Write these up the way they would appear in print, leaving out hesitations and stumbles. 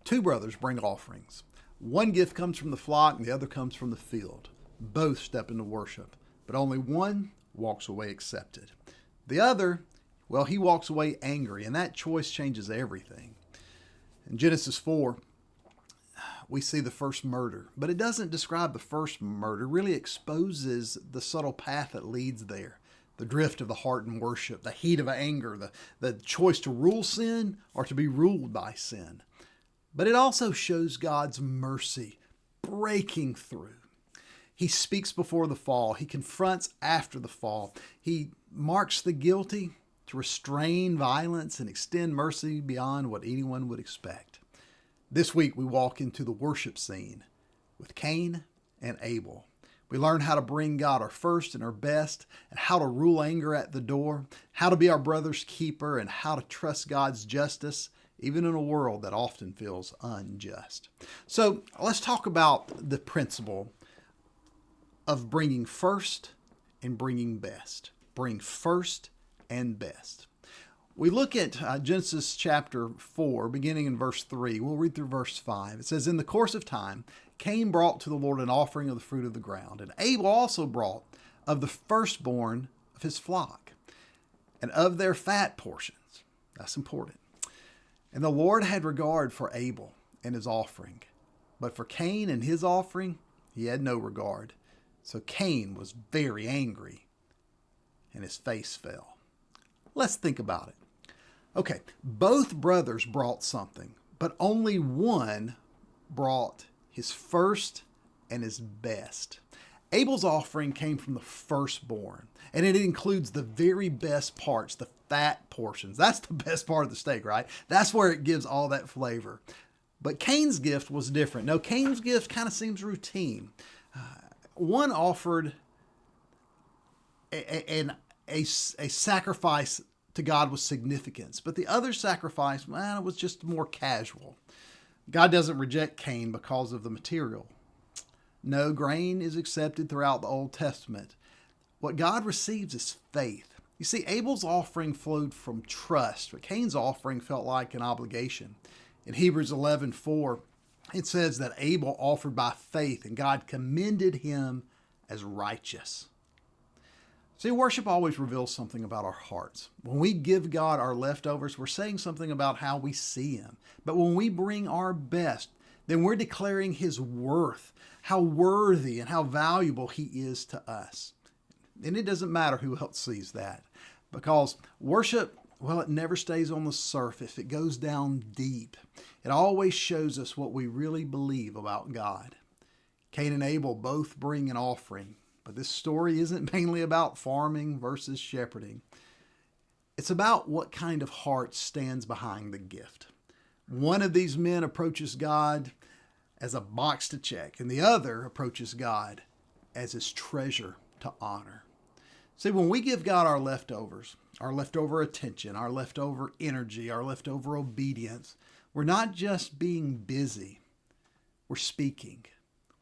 Two brothers bring offerings. One gift comes from the flock and the other comes from the field. Both step into worship, but only one walks away accepted. The other, well, he walks away angry, and that choice changes everything. In Genesis 4, we see the first murder, but it doesn't describe the first murder. It really exposes the subtle path that leads there. The drift of the heart in worship, the heat of anger, the choice to rule sin or to be ruled by sin. But it also shows God's mercy breaking through. He speaks before the fall. He confronts after the fall. He marks the guilty to restrain violence and extend mercy beyond what anyone would expect. This week we walk into the worship scene with Cain and Abel. We learn how to bring God our first and our best, and how to rule anger at the door, how to be our brother's keeper, and how to trust God's justice, even in a world that often feels unjust. So let's talk about the principle of bringing first and bringing best. Bring first and best. We look at Genesis chapter 4, beginning in verse 3. We'll read through verse 5. It says, "In the course of time, Cain brought to the Lord an offering of the fruit of the ground, and Abel also brought of the firstborn of his flock, and of their fat portions." That's important. "And the Lord had regard for Abel and his offering, but for Cain and his offering he had no regard. So Cain was very angry, and his face fell." Let's think about it. Okay, both brothers brought something, but only one brought his first and his best. Abel's offering came from the firstborn, and it includes the very best parts, the fat portions. That's the best part of the steak, right? That's where it gives all that flavor. But Cain's gift was different. No, Cain's gift kind of seems routine. One offered a sacrifice to God with significance, but the other sacrifice, well, it was just more casual. God doesn't reject Cain because of the material. No, grain is accepted throughout the Old Testament. What God receives is faith. You see, Abel's offering flowed from trust, but Cain's offering felt like an obligation. In Hebrews 11:4, it says that Abel offered by faith, and God commended him as righteous. See, worship always reveals something about our hearts. When we give God our leftovers, we're saying something about how we see Him. But when we bring our best, then we're declaring His worth, how worthy and how valuable He is to us. And it doesn't matter who else sees that, because worship, well, it never stays on the surface. It goes down deep. It always shows us what we really believe about God. Cain and Abel both bring an offering. But this story isn't mainly about farming versus shepherding. It's about what kind of heart stands behind the gift. One of these men approaches God as a box to check, and the other approaches God as his treasure to honor. See, when we give God our leftovers, our leftover attention, our leftover energy, our leftover obedience, we're not just being busy. We're speaking.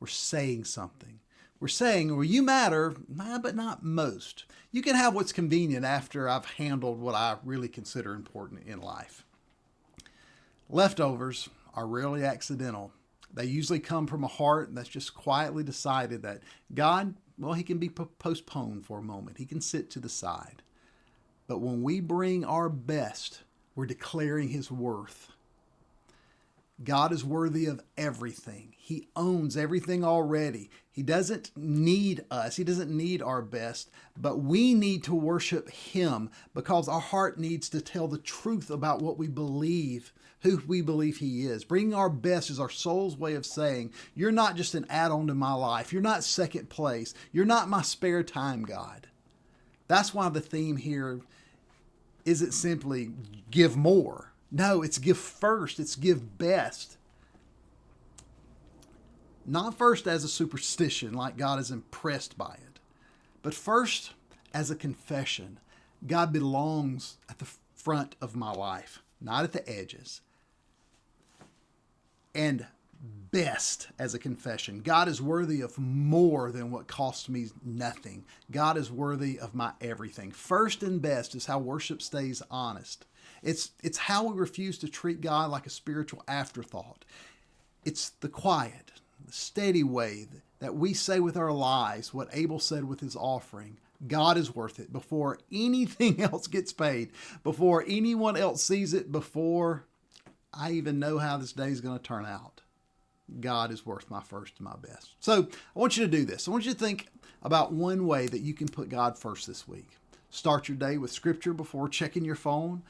We're saying something. We're saying, well, you matter, but not most. You can have what's convenient after I've handled what I really consider important in life. Leftovers are rarely accidental. They usually come from a heart that's just quietly decided that God, well, He can be postponed for a moment. He can sit to the side. But when we bring our best, we're declaring His worth. God is worthy of everything. He owns everything already. He doesn't need us. He doesn't need our best, but we need to worship Him because our heart needs to tell the truth about what we believe, who we believe He is. Bringing our best is our soul's way of saying, you're not just an add-on to my life. You're not second place. You're not my spare time, God. That's why the theme here isn't simply give more. No, it's give first. It's give best. Not first as a superstition, like God is impressed by it, but first as a confession. God belongs at the front of my life, not at the edges. And best as a confession. God is worthy of more than what cost me nothing. God is worthy of my everything. First and best is how worship stays honest. It's how we refuse to treat God like a spiritual afterthought. It's the quiet, the steady way that we say with our lives what Abel said with his offering. God is worth it before anything else gets paid, before anyone else sees it, before I even know how this day is going to turn out. God is worth my first and my best. So I want you to do this. I want you to think about one way that you can put God first this week. Start your day with scripture before checking your phone.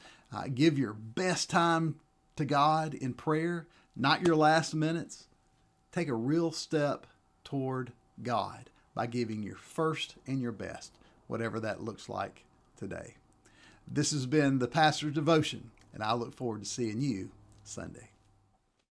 Give your best time to God in prayer, not your last minutes. Take a real step toward God by giving your first and your best, whatever that looks like today. This has been the Pastor's Devotion, and I look forward to seeing you Sunday.